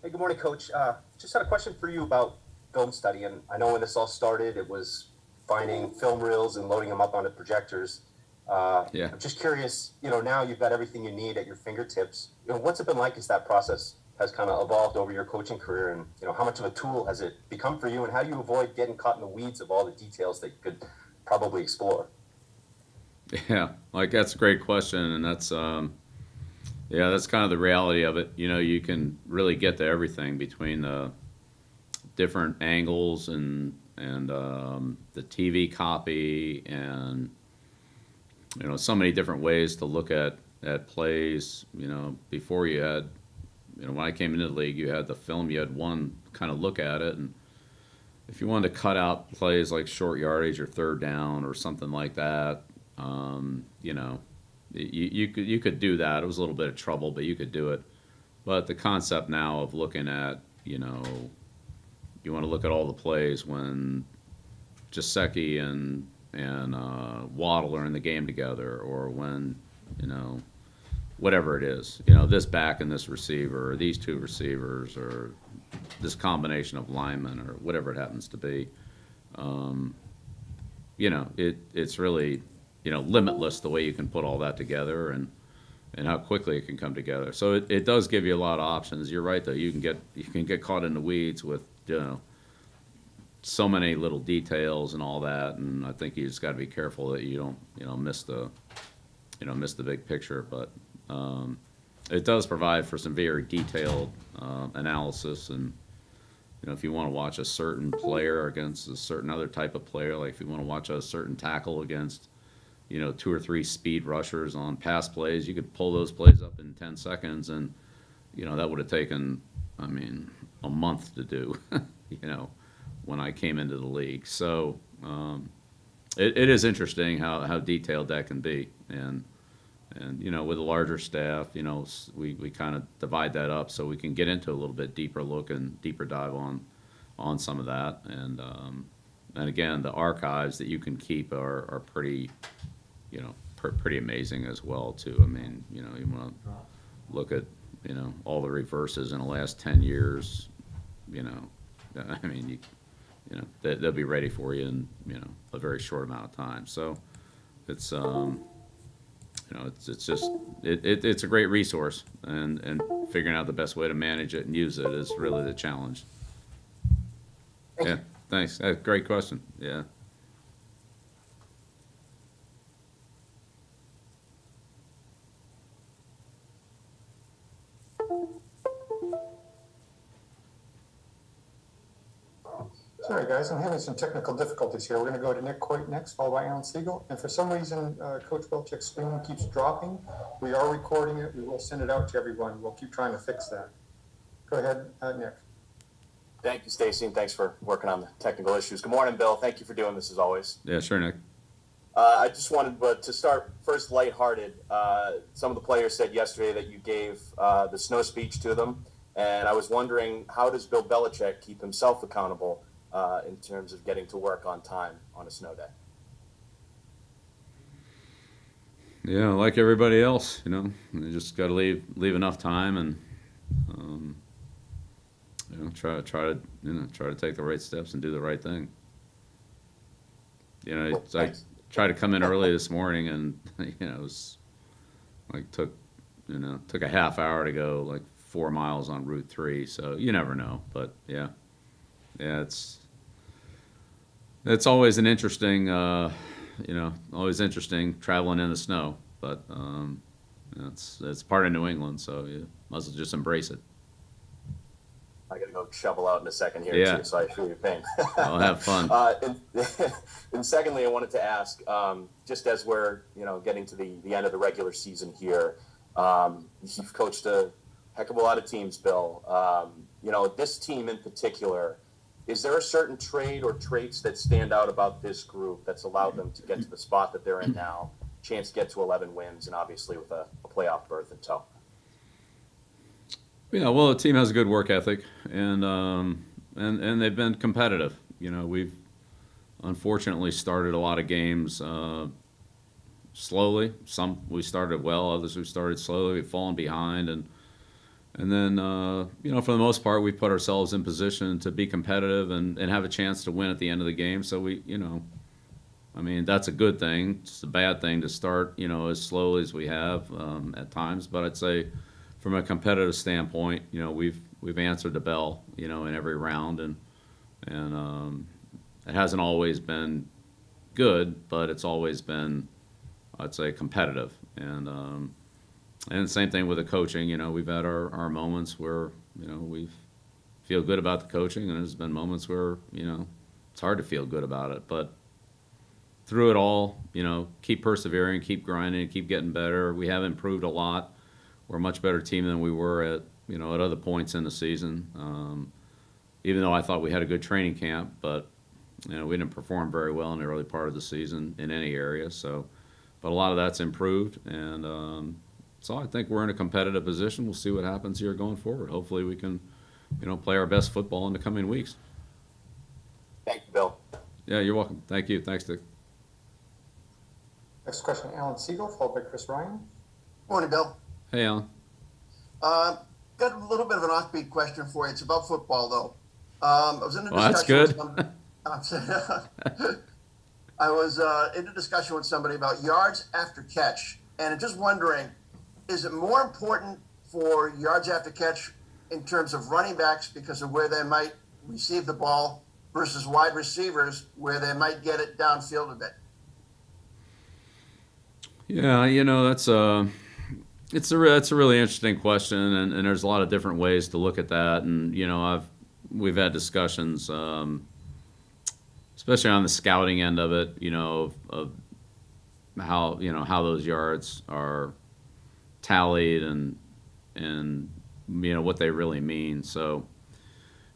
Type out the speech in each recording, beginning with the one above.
Hey, good morning, Coach. Just had a question for you about film study. And I know when this all started, it was finding film reels and loading them up onto projectors. Yeah. I'm just curious, now you've got everything you need at your fingertips. What's it been like as that process has kind of evolved over your coaching career? And, how much of a tool has it become for you? And how do you avoid getting caught in the weeds of all the details that you could probably explore? Yeah, like that's a great question, and yeah, that's kind of the reality of it. You can really get to everything between the different angles and the TV copy, and so many different ways to look at plays. Before you had, when I came into the league, you had the film, you had one kind of look at it, and if you wanted to cut out plays like short yardage or third down or something like that, you know, you could do that. It was a little bit of trouble, but you could do it. But the concept now of looking at, you want to look at all the plays when Jaceki and Waddle are in the game together, or when you know whatever it is, this back and this receiver, or these two receivers, or this combination of linemen, or whatever it happens to be. Um, it's really limitless the way you can put all that together, and how quickly it can come together. So it does give you a lot of options. You're right though. You can get caught in the weeds with so many little details and all that, and I think you just got to be careful that you don't miss the big picture. But it does provide for some very detailed analysis, and if you want to watch a certain player against a certain other type of player, like if you want to watch a certain tackle against two or three speed rushers on pass plays, you could pull those plays up in 10 seconds, and that would have taken, I mean, a month to do. you know when I came into the league. So it is interesting how detailed that can be, and with a larger staff, we kind of divide that up so we can get into a little bit deeper look and deeper dive on some of that, and again, the archives that you can keep are pretty pretty amazing as well too. I mean, you want to look at all the reverses in the last 10 years. you know I mean, they'll be ready for you in a very short amount of time. So it's it's just it's a great resource, and figuring out the best way to manage it and use it is really the challenge. Thank Yeah, you. thanks. Great question. Yeah. Sorry, guys, I'm having some technical difficulties here. We're going to go to Nick Coit next, followed by Alan Siegel. And for some reason, Coach Belichick's screen keeps dropping. We are recording it. We will send it out to everyone. We'll keep trying to fix that. Go ahead, Nick. Thank you, Stacy, and thanks for working on the technical issues. Good morning, Bill. Thank you for doing this as always. Yeah, sure, Nick. I just wanted to start first lighthearted. Some of the players said yesterday that you gave the snow speech to them, and I was wondering, how does Bill Belichick keep himself accountable in terms of getting to work on time on a snow day? Yeah, like everybody else, you just got to leave enough time, and um, try to take the right steps and do the right thing. Cool, It's like thanks. tried to come in early this morning, and it was like took a half hour to go like 4 miles on Route 3. So you never know, but yeah, it's always an interesting, always interesting traveling in the snow. But it's part of New England, so you might as well just embrace it. I got to go shovel out in a second here, Yeah, too, so I feel your pain. I'll have fun. And secondly, I wanted to ask, just as we're getting to the end of the regular season here, you've coached a heck of a lot of teams, Bill. This team in particular, is there a certain trait or traits that stand out about this group that's allowed them to get to the spot that they're in now, chance to get to 11 wins, and obviously with a playoff berth in tow? Yeah, well, the team has a good work ethic, and they've been competitive. We've unfortunately started a lot of games slowly. Some we started well, others we started slowly. We've fallen behind, and And then, for the most part, we put ourselves in position to be competitive and have a chance to win at the end of the game. So that's a good thing. It's a bad thing to start, as slowly as we have at times. But I'd say, from a competitive standpoint, we've answered the bell, in every round, and it hasn't always been good, but it's always been, I'd say, competitive. And same thing with the coaching. We've had our moments where we feel good about the coaching, and there's been moments where it's hard to feel good about it. But through it all, keep persevering, keep grinding, keep getting better. We have improved a lot. We're a much better team than we were at other points in the season. Even though I thought we had a good training camp, but we didn't perform very well in the early part of the season in any area. So, but a lot of that's improved, and so I think we're in a competitive position. We'll see what happens here going forward. Hopefully, we can play our best football in the coming weeks. Thank you, Bill. Yeah, you're welcome. Thank you. Thanks, Dick. Next question, Alan Siegel, followed by Chris Ryan. Morning, Bill. Hey, Alan. Got a little bit of an offbeat question for you. It's about football, though. I was in a discussion. That's good. I was in a discussion with somebody about yards after catch, and I'm just wondering, is it more important for yards after catch in terms of running backs because of where they might receive the ball versus wide receivers where they might get it downfield a bit? Yeah, that's that's a really interesting question, and there's a lot of different ways to look at that. And we've had discussions, especially on the scouting end of it, of how those yards are tallied and what they really mean. So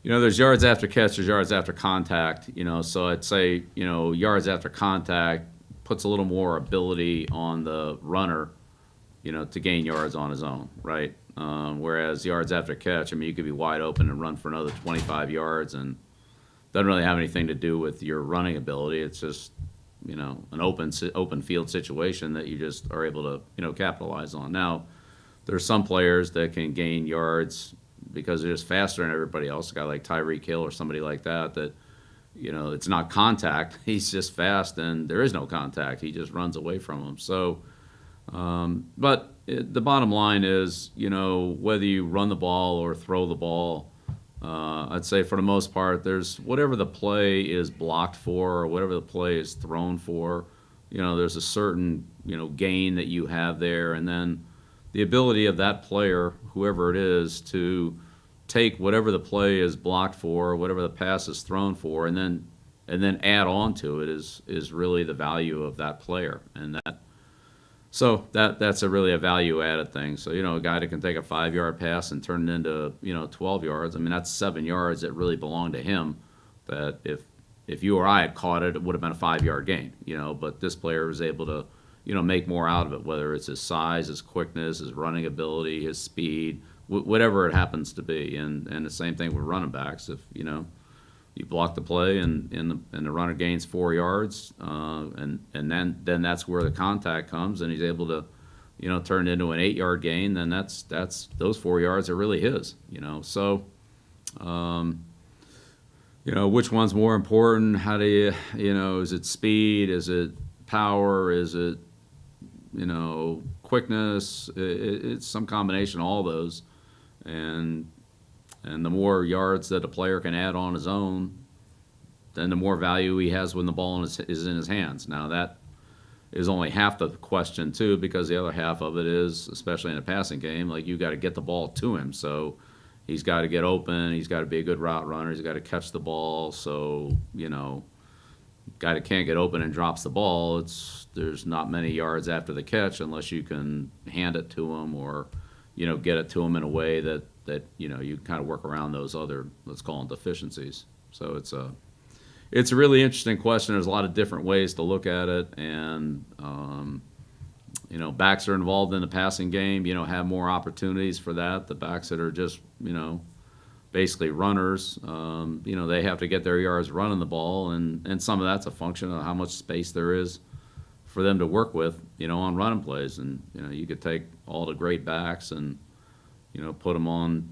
there's yards after catch, there's yards after contact. So I'd say yards after contact puts a little more ability on the runner, to gain yards on his own, right? Whereas yards after catch, you could be wide open and run for another 25 yards, and doesn't really have anything to do with your running ability. It's just an open field situation that you just are able to capitalize on. Now, there's some players that can gain yards because they're just faster than everybody else. A guy like Tyreek Hill or somebody like that it's not contact. He's just fast, and there is no contact. He just runs away from him. So, the bottom line is, whether you run the ball or throw the ball, I'd say for the most part, there's whatever the play is blocked for or whatever the play is thrown for, there's a certain, gain that you have there. And then the ability of that player, whoever it is, to take whatever the play is blocked for, whatever the pass is thrown for, and then add on to it is really the value of that player. And that's really a value added thing. So, a guy that can take a 5-yard pass and turn it into, 12 yards, that's 7 yards that really belong to him, that if you or I had caught it, it would have been a 5-yard gain, but this player was able to, make more out of it, whether it's his size, his quickness, his running ability, his speed, whatever it happens to be. And the same thing with running backs. If, you block the play and the runner gains 4 yards, and then that's where the contact comes, and he's able to, turn it into an 8-yard gain. Then that's those 4 yards are really his. So, which one's more important? How do you, is it speed? Is it power? Is it quickness? It's some combination of all those, and the more yards that a player can add on his own, then the more value he has when the ball is in his hands. Now, that is only half the question, too, because the other half of it is, especially in a passing game, like you got to get the ball to him. So he's got to get open. He's got to be a good route runner. He's got to catch the ball. So, guy that can't get open and drops the ball, there's not many yards after the catch unless you can hand it to him or, get it to him in a way that you kind of work around those other, let's call them, deficiencies. So it's a really interesting question. There's a lot of different ways to look at it, and backs are involved in the passing game. Have more opportunities for that. The backs that are just basically runners, they have to get their yards running the ball, and some of that's a function of how much space there is for them to work with, on running plays. And you could take all the great backs and run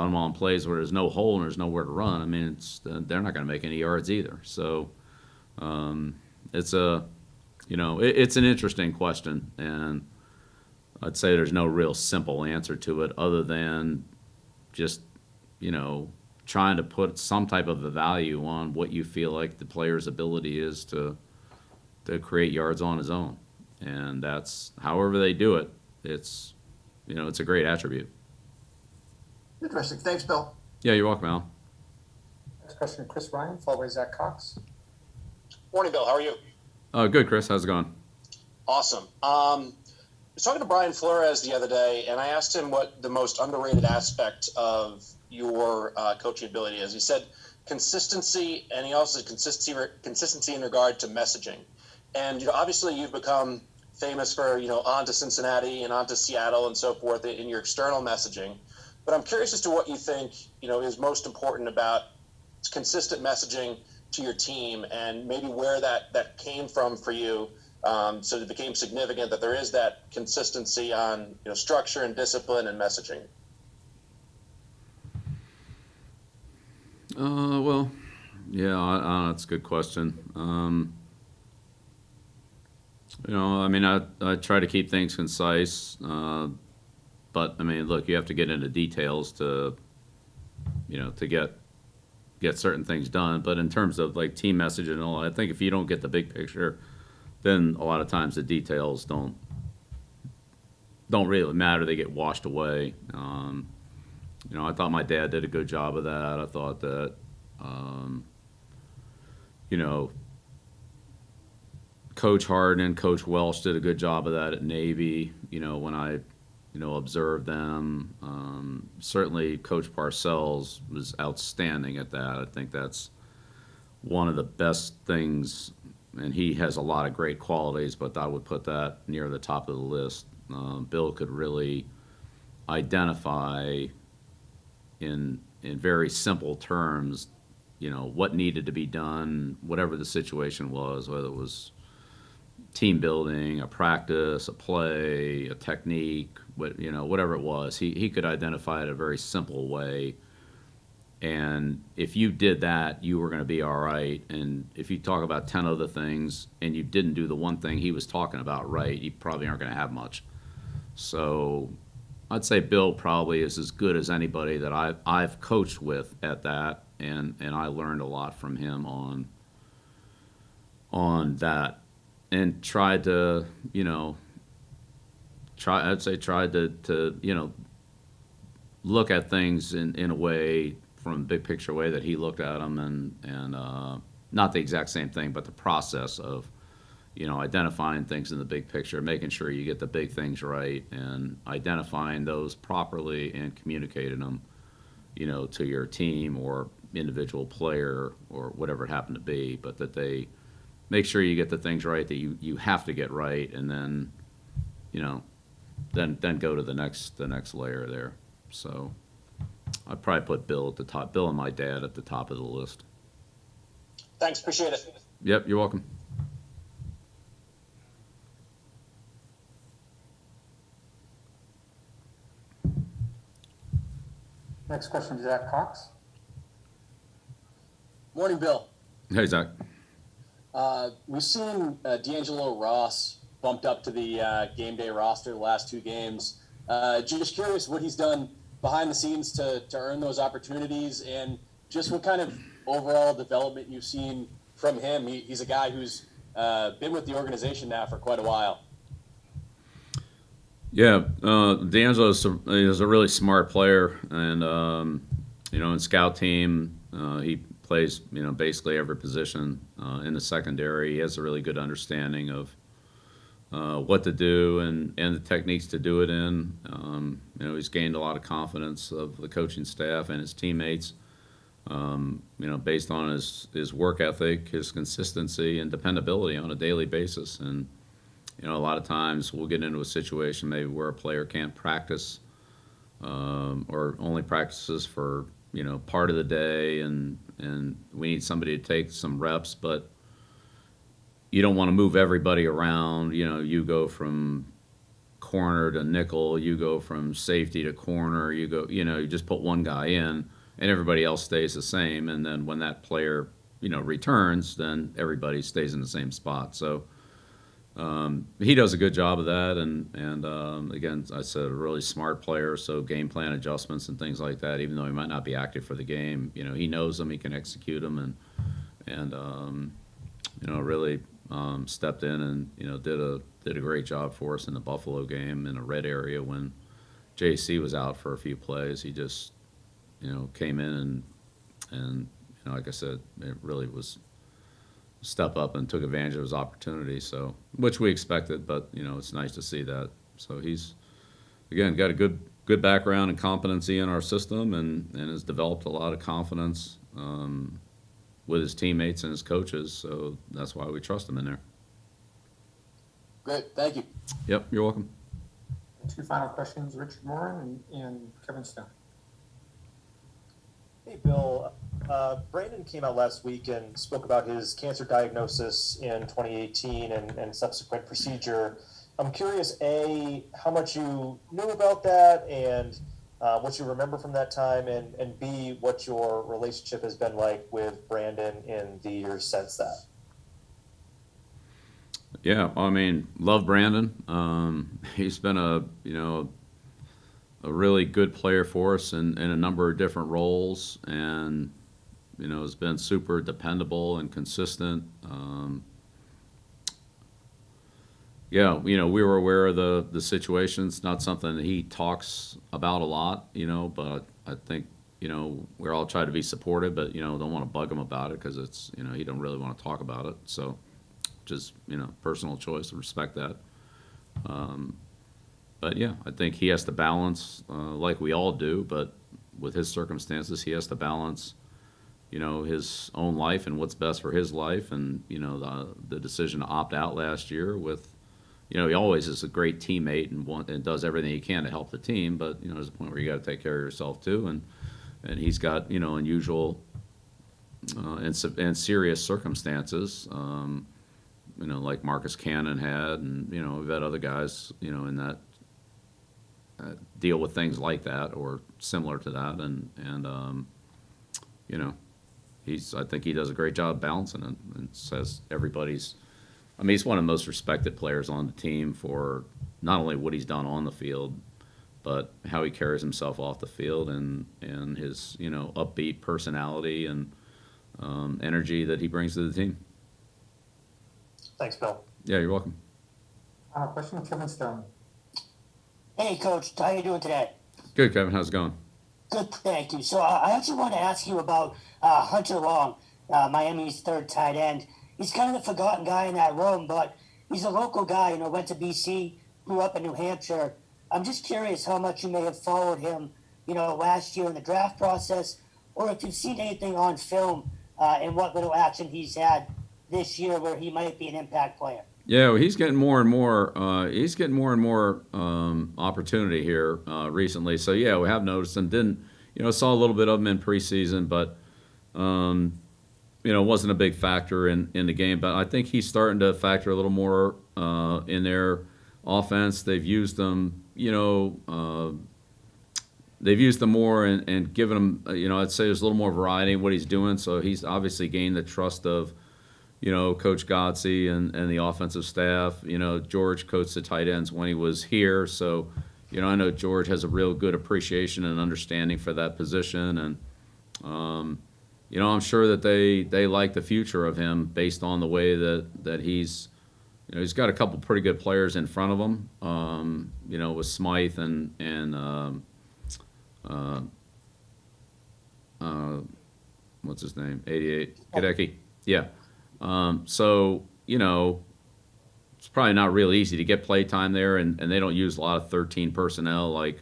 them on plays where there's no hole and there's nowhere to run. I mean, they're not going to make any yards either. So it's it's an interesting question, and I'd say there's no real simple answer to it other than just trying to put some type of a value on what you feel like the player's ability is to create yards on his own, and that's however they do it. It's it's a great attribute. Interesting. Thanks, Bill. Yeah, you're welcome, Al. Next question, Chris Ryan, followed by Zach Cox. Morning, Bill. How are you? Good, Chris. How's it going? Awesome. I was talking to Brian Flores the other day, and I asked him what the most underrated aspect of your coaching ability is. He said consistency, and he also said consistency in regard to messaging. And obviously you've become famous for on to Cincinnati and on to Seattle and so forth in your external messaging. But I'm curious as to what you think is most important about consistent messaging to your team, and maybe where that came from for you. So it became significant that there is that consistency on structure and discipline and messaging. Well, yeah, that's a good question. I mean, I try to keep things concise, but I mean, look, you have to get into details to get certain things done. But in terms of like team message and all, I think if you don't get the big picture, then a lot of times the details don't really matter. They get washed away. I thought my dad did a good job of that. I thought that, Coach Harden and Coach Welsh did a good job of that at Navy, when I, observed them. Certainly Coach Parcells was outstanding at that. I think that's one of the best things, and he has a lot of great qualities, but I would put that near the top of the list. Bill could really identify in very simple terms, what needed to be done, whatever the situation was, whether it was team building, a practice, a play, a technique, whatever it was. He could identify it in a very simple way. And if you did that, you were going to be all right. And if you talk about 10 other things and you didn't do the one thing he was talking about right, you probably aren't going to have much. So I'd say Bill probably is as good as anybody that I've coached with at that, and I learned a lot from him on that, and tried to look at things in a way, from a big picture way that he looked at them, and not the exact same thing, but the process of identifying things in the big picture, making sure you get the big things right, and identifying those properly and communicating them, to your team or individual player or whatever it happened to be, but that they make sure you get the things right that you have to get right, and then, then go to the next layer there. So I'd probably put Bill at the top, Bill and my dad at the top of the list. Thanks, appreciate it. Yep, you're welcome. Next question, Zach Cox. Morning, Bill. Hey, Zach. We've seen D'Angelo Ross bumped up to the game day roster the last two games. Just curious what he's done behind the scenes to earn those opportunities, and just what kind of overall development you've seen from him. He's a guy who's been with the organization now for quite a while. Yeah, D'Angelo is a really smart player, and in scout team, he plays basically every position in the secondary. He has a really good understanding of what to do and the techniques to do it in. He's gained a lot of confidence of the coaching staff and his teammates. Based on his work ethic, his consistency, and dependability on a daily basis. And a lot of times we'll get into a situation maybe where a player can't practice or only practices for part of the day, and we need somebody to take some reps, but you don't want to move everybody around. You go from corner to nickel, you go from safety to corner, you just put one guy in and everybody else stays the same. And then when that player, returns, then everybody stays in the same spot. So he does a good job of that. And again, I said, a really smart player. So game plan adjustments and things like that, even though he might not be active for the game, he knows them, he can execute them, and really stepped in and did a great job for us in the Buffalo game in a red area when JC was out for a few plays. He just came in and like I said, it really was step up and took advantage of his opportunity. So which we expected, but it's nice to see that. So he's again got a good background and competency in our system and has developed a lot of confidence with his teammates and his coaches. So that's why we trust him in there. Great, thank you. Yep, you're welcome. Two final questions, Richard Morin and Kevin Stone. Hey, Bill. Brandon came out last week and spoke about his cancer diagnosis in 2018 and subsequent procedure. I'm curious, A, how much you knew about that and what you remember from that time, and B, what your relationship has been like with Brandon in the years since that. Yeah, I mean, love Brandon. He's been a really good player for us in a number of different roles, and has been super dependable and consistent. We were aware of the situation. It's not something that he talks about a lot, but I think we're all trying to be supportive, but don't want to bug him about it because it's he don't really want to talk about it. So just personal choice, respect that. But yeah, I think he has to balance like we all do, but with his circumstances, he has to balance his own life and what's best for his life, and the decision to opt out last year with he always is a great teammate and does everything he can to help the team, but there's a point where you got to take care of yourself too, and he's got unusual and serious circumstances, like Marcus Cannon had, and we've had other guys in that deal with things like that or similar to that, and I think he does a great job balancing it and says everybody's. I mean, he's one of the most respected players on the team for not only what he's done on the field, but how he carries himself off the field and his upbeat personality and energy that he brings to the team. Thanks, Bill. Yeah, you're welcome. Question, Kevin Stone. Hey, Coach. How you doing today? Good, Kevin. How's it going? Good, thank you. So I actually want to ask you about Hunter Long, Miami's third tight end. He's kind of the forgotten guy in that room, but he's a local guy, went to BC, grew up in New Hampshire. I'm just curious how much you may have followed him, last year in the draft process, or if you've seen anything on film and what little action he's had this year where he might be an impact player. Yeah, well, he's getting more and more. Opportunity here recently. So yeah, we have noticed him. Didn't saw a little bit of him in preseason, but wasn't a big factor in the game. But I think he's starting to factor a little more in their offense. They've used him. They've used him more and given him. I'd say there's a little more variety in what he's doing. So he's obviously gained the trust of Coach Godsey and the offensive staff. George coached the tight ends when he was here, so I know George has a real good appreciation and understanding for that position, and I'm sure that they like the future of him based on the way that he's he's got a couple pretty good players in front of him. With Smythe and what's his name? 88 Gadecki. Yeah. So it's probably not real easy to get play time there, and they don't use a lot of 13 personnel like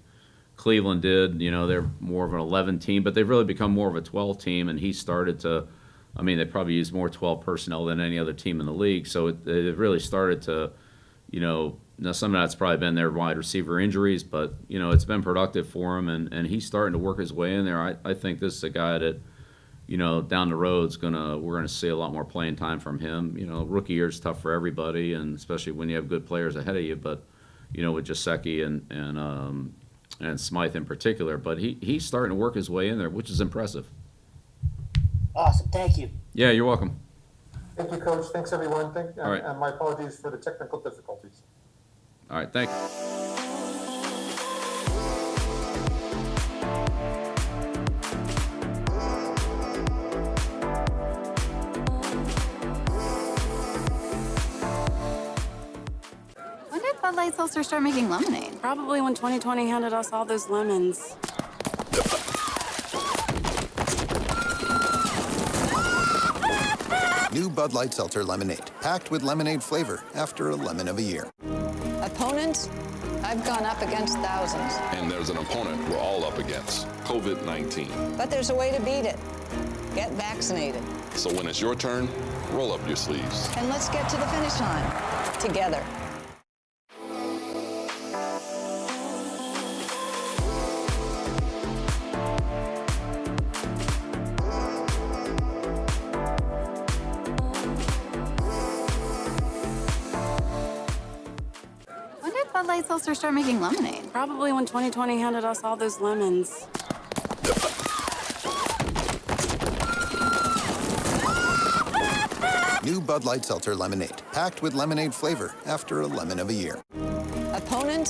Cleveland did. They're more of an 11 team, but they've really become more of a 12 team, and he started to, they probably use more 12 personnel than any other team in the league. So it really started to, now some of that's probably been their wide receiver injuries, but, it's been productive for him, and he's starting to work his way in there. I think this is a guy that, down the road we're gonna see a lot more playing time from him. Rookie year is tough for everybody, and especially when you have good players ahead of you. But with Jasecki and Smythe in particular. But he's starting to work his way in there, which is impressive. Awesome. Thank you. Yeah, you're welcome. Thank you, Coach. Thanks, everyone. All right. And my apologies for the technical difficulties. All right, thank you. When did Bud Light Seltzer start making lemonade? Probably when 2020 handed us all those lemons. New Bud Light Seltzer Lemonade, packed with lemonade flavor after a lemon of a year. Opponents? I've gone up against thousands. And there's an opponent we're all up against, COVID-19. But there's a way to beat it. Get vaccinated. So when it's your turn, roll up your sleeves. And let's get to the finish line together. When did Bud Light Seltzer start making lemonade? Probably when 2020 handed us all those lemons. New Bud Light Seltzer Lemonade, packed with lemonade flavor after a lemon of a year. Opponents?